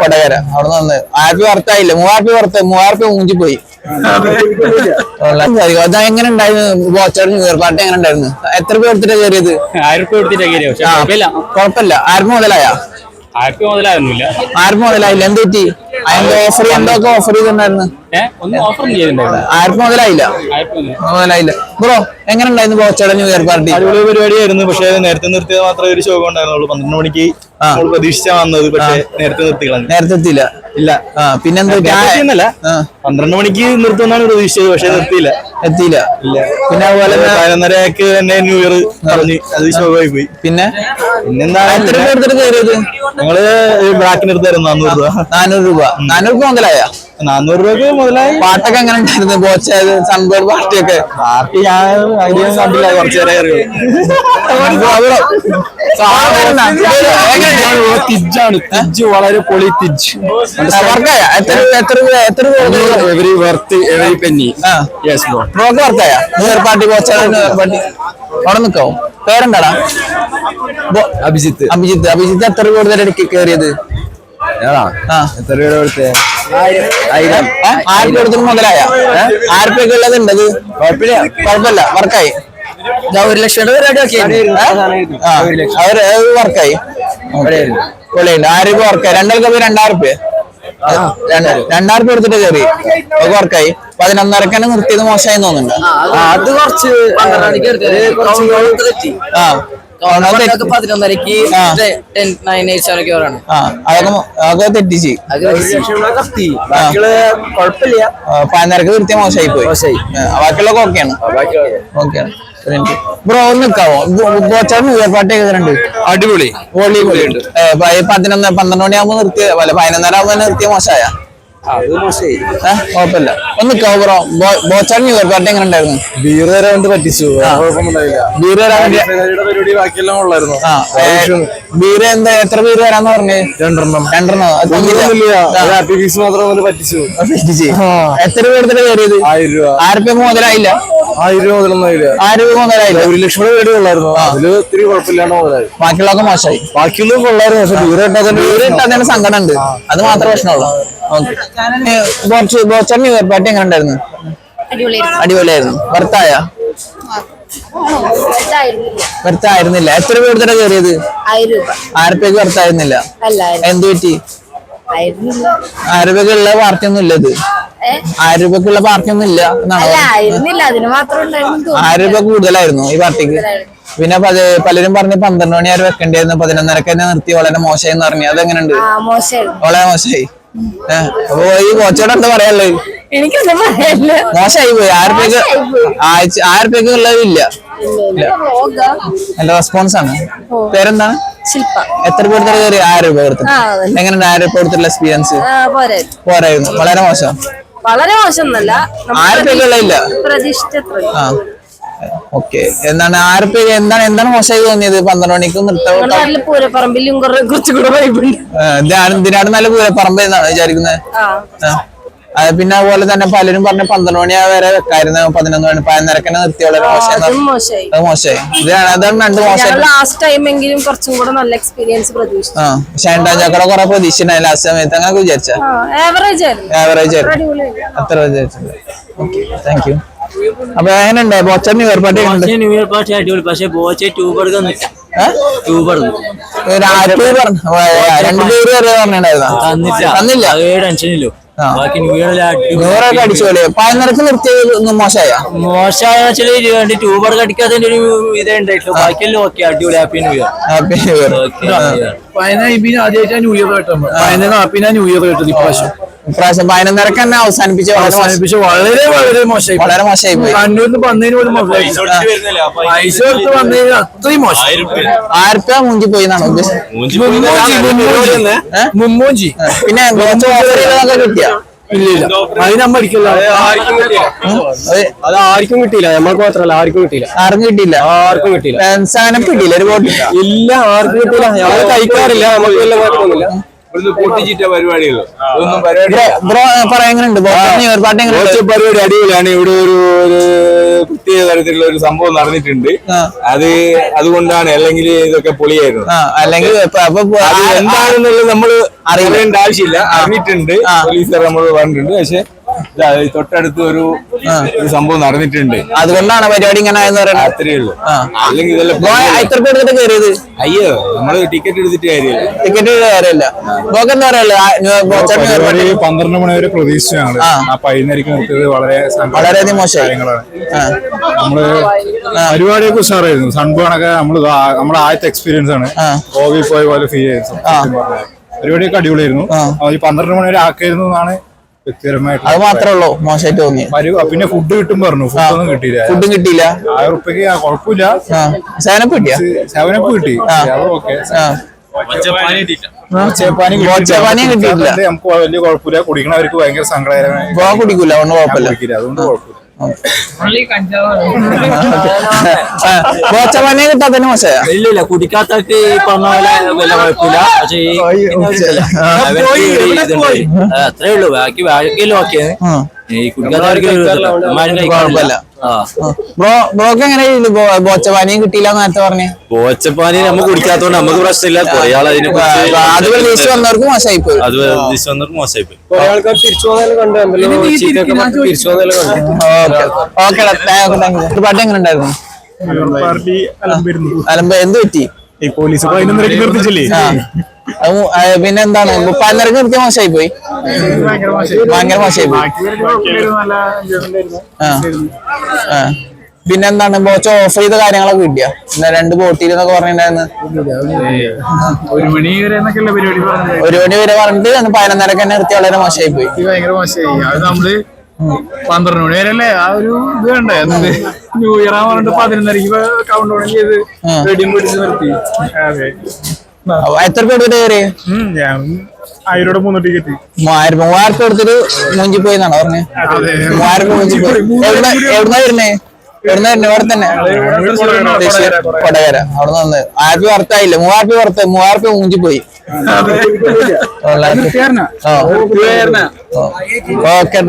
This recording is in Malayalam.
കൊടകര അവിടെ നിന്ന് 1000 വർത്തായില്ല 3000 മൂഞ്ചി പോയി. എങ്ങനെ ഉണ്ടായിരുന്നു ബോച്ചയുടെ ന്യൂ ഇയർ പാർട്ടി? എങ്ങനെ ഉണ്ടായിരുന്നു? എത്ര രൂപ എടുത്തിട്ടാ കയറിയത്? 1000 രൂപ എടുത്തിട്ടാ. കുഴപ്പമില്ല. 1000 മുതലായ? 1000 മുതലായിരുന്നില്ല. 1000 മുതലായില്ല. എന്ത് പറ്റി? അതിന്റെ എന്തൊക്കെ ഓഫർ ചെയ്തിട്ടുണ്ടായിരുന്നു? ഒന്നും ഓഫർ ചെയ്തിട്ടുണ്ടായിരുന്നു. 1000 മുതലായില്ല. ബ്രോ എങ്ങനെ ഉണ്ടായിരുന്നു ബോച്ചയുടെ ന്യൂ ഇയർ പാർട്ടി? അടിപൊളി പരിപാടിയായിരുന്നു. പക്ഷേ നേരത്തെ നിർത്തിയത് മാത്രമേ ഒരു ശോകം ഉണ്ടായിരുന്നുള്ളൂ. 12 മണിക്ക് പ്രതീക്ഷിച്ചാ വന്നത്. പക്ഷേ നേരത്തെ നേരത്തെ എത്തിയില്ല. ഇല്ല. പിന്നെന്താ? 12 മണിക്ക് നിർത്തുമെന്നാണ് പ്രതീക്ഷിച്ചത്. പക്ഷെ എത്തിയില്ല. പിന്നെ അതുപോലെ 11:30 തന്നെ ന്യൂ ഇയർ പറഞ്ഞ് അത് ശോകമായി പോയി. പിന്നെന്താ എടുത്തിട്ട് കയറിയത്? ഞങ്ങള് ബ്ലാക്കിന് എടുത്തായിരുന്നു 400 രൂപ. 400 രൂപ മുതലായ? 400 രൂപക്ക് മുതലായി. പാട്ടൊക്കെ എങ്ങനെ ഉണ്ടായിരുന്നു ബോച്ച സൺബേർഡ് പാർട്ടിയൊക്കെ? പാർട്ടി ഞാൻ ഐഡിയ കണ്ടില്ല. കുറച്ചേരെ വളരെ പൊളി തിജ് എവരി വർത്ത് എവരി പെന്നി. ബ്രോക്ക് വർക്കായ ന്യൂ ഇയർ പാർട്ടി ബോച്ചയുടെ ന്യൂ ഇയർ പാർട്ടി? അവിടെ നിൽക്കാവോ? പേരെന്താടാ? അഭിജിത്ത്. എത്ര രൂപ കൊടുത്തിട്ട് കയറിയത്? എത്ര രൂപ കൊടുത്തേ? 1000 കൊടുത്തിട്ട് മുതലായ? 1000 രൂപയ്ക്ക് ഉള്ളത് ഉണ്ടത്? കുഴപ്പമില്ല. വർക്കായി. 1 ലക്ഷം രൂപ അവര് വർക്കായി. പൊളിയുണ്ട്. 1000 രൂപ വർക്കായി. 2 ആൾക്ക് 2000 രൂപ. 2000 രൂപ എടുത്തിട്ട് കയറി വർക്കായി. 11:30 തന്നെ നിർത്തിയത് മോശമായി തോന്നുന്നുണ്ട്. അത് കുറച്ച് 11:30 അതൊക്കെ തെറ്റിച്ച് കുഴപ്പമില്ല. 11:30 നിർത്തിയ മോശമായി പോയി. ബാക്കിയുള്ളതൊക്കെ ഓക്കെയാണ്. ബ്രോ ഒന്ന് നിൽക്കാവോ? ബോച്ചയുടെ ന്യൂ ഇയർ പാർട്ടി എങ്ങനെയുണ്ട്? അടിപൊളി. 12 മണിയാകുമ്പോ നിർത്തിയ 11:30 ആകുമ്പോ നിർത്തിയ മോശമായ? കുഴപ്പമില്ല. ഒന്ന് നിൽക്കാവോ ബ്രോ? ബോച്ചയുടെ ന്യൂ ഇയർ പാർട്ടി എങ്ങനെ ഉണ്ടായിരുന്നു? ബീർ തരാൻ പറ്റിച്ചു. ബീർ തരാൻ പരിപാടി ബാക്കിയെല്ലാം ഉള്ളായിരുന്നു. ബീർ എന്താ എത്ര ബീർ തരാന്ന് പറഞ്ഞ്? 2 ഹാപ്പി പീസ് മാത്രം പറ്റിച്ചു. എത്ര രൂപ എടുത്തിട്ട് കയറിയത്? 1000 രൂപ. 1000 രൂപ മുതലായില്ല. 1000 രൂപ മുതലൊന്നുമില്ല. 1000 രൂപ മുതലായില്ല. 1 ലക്ഷം രൂപ പേടി ഉള്ളായിരുന്നു. അതില് ഒത്തിരി കുഴപ്പമില്ലാണ്ട് മുതലായി. ബാക്കിയുള്ളതൊക്കെ മോശമായി. ബാക്കിയൊന്നും കൊള്ളായിരുന്നു. പക്ഷെ ബീർ ഇട്ടാൽ സങ്കടം ഉണ്ട്. അത് മാത്രമേ പ്രശ്നമുള്ളൂ. ബോച്ചയുടെ ന്യൂ ഇയർ പാർട്ടി എങ്ങനെ ഉണ്ടായിരുന്നു? അടിപൊളിയായിരുന്നു. വർത്തായ? വർത്തായിരുന്നില്ല. എത്ര രൂപ എടുത്തിട്ടാ കയറിയത്? 1000 രൂപയ്ക്ക് വർത്തായിരുന്നില്ല. എന്ത് പറ്റി? 1000 രൂപയ്ക്കുള്ള പാർട്ടി ഒന്നും ഇല്ല. ഇത് 1000 രൂപയ്ക്കുള്ള പാർട്ടി ഒന്നും ഇല്ല എന്നാണ്. 1000 രൂപ കൂടുതലായിരുന്നു ഈ പാർട്ടിക്ക്. പിന്നെ പലരും പറഞ്ഞ് 12 മണി വരെ വെക്കേണ്ടിയായിരുന്നു. 11:30 തന്നെ നിർത്തി. വളരെ മോശമായി എന്ന് പറഞ്ഞു. അതെങ്ങനെയുണ്ട്? വളരെ മോശമായി. അപ്പൊ ഈ ബോച്ചയോട് എന്താ പറയാനുള്ളത്? മോശമായി പോയി. 1000 രൂപയ്ക്ക് ഉള്ളതില്ല. എന്റെ റെസ്പോൺസ് ആണ്. പേരെന്താണ്? എത്ര രൂപ എടുത്തിട്ട് കയറി? 1000 രൂപ കൊടുത്തു. എങ്ങനെയുണ്ട് 1000 രൂപ കൊടുത്തിട്ടുള്ള എക്സ്പീരിയൻസ്? പോരായിരുന്നു. വളരെ മോശം. 1000 രൂപയ്ക്ക് ഉള്ളതില്ല. ഓക്കെ. എന്താണ് 1000 രൂപ? എന്താണ് മോശമായി തോന്നിയത്? 12 മണിക്ക് നിർത്താൻ പൂരപ്പറമ്പിലും കുറച്ചുകൂടെ ഇതിനാണ് നല്ല പൂരപ്പറമ്പ് എന്നാണ് വിചാരിക്കുന്നത്. പിന്നെ അതുപോലെ തന്നെ പലരും പറഞ്ഞ 12 മണി വരെ വെക്കായിരുന്നു. 11 മണി 11:30 നിർത്തി. വളരെ മോശമായി. അതാണ് 2 മോശം. ലാസ്റ്റ് ടൈമെങ്കിലും കുറച്ചും കൂടെ നല്ല എക്സ്പീരിയൻസ് പ്രതീക്ഷിച്ചു. ഷാൻഡാജാക്കടെ കുറെ പ്രതീക്ഷ ലാസ്റ്റ് സമയത്ത് അങ്ങനെ വിചാരിച്ച ആവറേജ് അത്ര വിചാരിച്ചില്ല. Okay, thank you. അപ്പൊ എങ്ങനെയുണ്ട് ബോച്ചയുടെ new year party? New year party അടിപൊളി. പക്ഷെ ബോച്ച ട്യൂബ് എടുക്കുന്നില്ല. 2 പേര് തന്നില്ല. ടെൻഷനില്ലോ. നൂറൊക്കെ അടിച്ചോളി. 11:30 നിർത്തിയത് മോശമായ? ട്യൂബർ അടിക്കാതെ ഒരു ഇതേ ഉണ്ടായിട്ടുള്ളൂ. ബാക്കിയെല്ലാം ഓക്കെ. അടിപൊളി. Happy new year. ആദ്യമായിട്ടാണ് ന്യൂ ഇയർ കേട്ടോ. ന്യൂ ഇയർ കേട്ടത് ഇപ്രാവശ്യം 11:30 തന്നെ അവസാനിപ്പിച്ച് വളരെ മോശമായി പോയി. കണ്ണൂരിന്ന് വന്നതിന് പോലും പൈസ കൊടുത്ത് വന്നതിന് അത്രയും മോശം. 1000 രൂപ മൂഞ്ചി പോയി എന്നാണ് ഉദ്ദേശിച്ചത്. മുമ്മൂഞ്ചി. പിന്നെ കിട്ടിയ ഇല്ല അതിനമ്മ അടിക്കില്ല. അത് ആർക്കും കിട്ടിയില്ല. നമ്മൾക്ക് മാത്രമല്ല ആർക്കും കിട്ടിയില്ല. ആർക്കും കിട്ടിയില്ല. സാധനം കിട്ടിയില്ല. ഒരു ബോട്ട് ഇല്ല. ആർക്കും കിട്ടിയില്ല. ഞങ്ങൾ കഴിക്കാറില്ല. നമുക്ക് വല്ല കുഴപ്പമൊന്നുമില്ല. പൊട്ടിച്ചിട്ട പരിപാടികൾ ഇതൊന്നും പരിപാടി ബ്രോ പറയാനുണ്ട് പാട്ട് എങ്ങനെ പരിപാടി അടിപൊളിയാണ്. ഇവിടെ ഒരു പ്രത്യേക തരത്തിലുള്ള ഒരു സംഭവം നടന്നിട്ടുണ്ട്. അതുകൊണ്ടാണ്, അല്ലെങ്കിൽ ഇതൊക്കെ പൊളിയായിരുന്നു. അല്ലെങ്കിൽ അത് എന്താണെന്നുള്ളത് നമ്മൾ അറിയേണ്ട ആവശ്യമില്ല. അറിഞ്ഞിട്ടുണ്ട്, പോലീസുകാർ നമ്മൾ പറഞ്ഞിട്ടുണ്ട്. പക്ഷെ തൊട്ടടുത്ത് ഒരു സംഭവം നടന്നിട്ടുണ്ട്. അതുകൊണ്ടാണ് പരിപാടി ഇങ്ങനെ അത്രേ ഉള്ളൂ. അല്ലെങ്കിൽ ഇതെല്ലാം കയറിയത്. അയ്യോ, നമ്മള് ടിക്കറ്റ് എടുത്തിട്ട് കാര്യമില്ല. ടിക്കറ്റ് കാര്യമില്ല. ബ്ലോക്ക് എന്താ പറയാ? 12 മണി വരെ പ്രതീക്ഷിച്ചു ഞങ്ങള്. വൈകുന്നേരം നിർത്തിയത് വളരെയധികം മോശമായി. നമ്മള് പരിപാടിയൊക്കെ ഉഷാറായിരുന്നു. സൺബേണൊക്കെ നമ്മുടെ ആദ്യത്തെ എക്സ്പീരിയൻസ് ആണ്. ഗോവയിൽ പോയ പോലെ ഫീൽ ചെയ്തു. പരിപാടിയൊക്കെ അടിപൊളിയായിരുന്നു. 12 മണി വരെ ആക്കായിരുന്നു എന്നാണ് വ്യക്തിപരമായിട്ട്. അത് മാത്രമേ ഉള്ളൂ മോശമായിട്ട് തോന്നി. പിന്നെ ഫുഡ് കിട്ടും പറഞ്ഞു. ഫുഡൊന്നും കിട്ടിയില്ല. ഫുഡും കിട്ടിയില്ല. 1000 റുപ്യക്ക് കുഴപ്പമില്ല. സേവനപ്പ് കിട്ടിയ? സേവനപ്പ് കിട്ടി. അത് ഓക്കെ. കിട്ടിയില്ല. നമുക്ക് വലിയ കുഴപ്പമില്ല. കുടിക്കണവർക്ക് ഭയങ്കര സങ്കടകരമായി. കുടിക്കൂല, അതുകൊണ്ട് കുഴപ്പമില്ല. അതുകൊണ്ട് കുഴപ്പമില്ല. ബോച്ചപാനി കിട്ടാത്തന്നെ മോശമാ? ഇല്ല, കുടിക്കാത്തക്ക് പറഞ്ഞ പോലെ വല്ല കുഴപ്പമില്ല. പക്ഷേ അത്രേ ഉള്ളൂ. ബാക്കിയെല്ലാം ഓക്കെയാണ്. ഈ കുടിക്കാത്തവർക്ക് കുഴപ്പമില്ല. ബ്രോക്ക് എങ്ങനെ ബോച്ചപാനിയും കിട്ടിയില്ല നേരത്തെ പറഞ്ഞേ? ബോച്ചപ്പാനി നമ്മൾ കുടിക്കാത്തോണ്ട് നമുക്ക് പ്രശ്നമില്ല. കുറെ ആൾ അതിനെ അത് പ്രതീക്ഷിച്ച് വന്നവർക്ക് മോശമായി പോയി. അത് പ്രതീക്ഷിച്ച് വന്നവർക്ക് മോശമായി പോയി. കുറെ ആൾക്കാർ തിരിച്ചു പോകുന്നതിൽ കണ്ടു. തിരിച്ചു പോകുന്നതിൽ കണ്ടു. പാട്ട് എങ്ങനെ ഉണ്ടായിരുന്നു? അലമ്പ എന്ത് പറ്റി? ഈ പോലീസ് 11:30 നിർത്തിച്ചില്ലേ? പിന്നെ എന്താണ് 12:30 നിർത്തിയ മോശമായി പോയി. ഭയങ്കര മോശമായി പോയി. പിന്നെന്താണ് ബോച്ച ഓഫ് ചെയ്ത കാര്യങ്ങളൊക്കെ കിട്ടിയ? 2 ബോട്ടിൽ എന്നൊക്കെ പറഞ്ഞിട്ടുണ്ടായിരുന്നു. 1 മണി വരെ എന്നൊക്കെയുള്ള പരിപാടി പറഞ്ഞു. 1 മണി വരെ പറഞ്ഞിട്ട് 11:30 തന്നെ നിർത്തി വളരെ മോശമായി പോയി. ഭയങ്കര മോശമായി. അത് നമ്മള് 12 മണി വരെ അല്ലേ ആ ഒരു ഇത് വേണ്ടേ? ന്യൂ ഇയർ ആ പറഞ്ഞിട്ട് 11:30 കൗണ്ട് ഡൗൺ ചെയ്ത് വെടിയും പിടിച്ച് നിർത്തി. അതെ. എത്ര പേര് കയറി? ഞാൻ 1000 3 ടിക്കറ്റ്. 3000 എടുത്തിട്ട് മൂഞ്ചി പോയി എന്നാണ് പറഞ്ഞത്. 3000 മൂഞ്ചി പോയി. എവിടുന്നാ വരുന്നേ? ഇവിടെ തന്നെ കൊടകര. അവിടെ നിന്ന് 1000 പുറത്തായില്ല. 3000 മൂഞ്ചി പോയി. ഓക്കെ.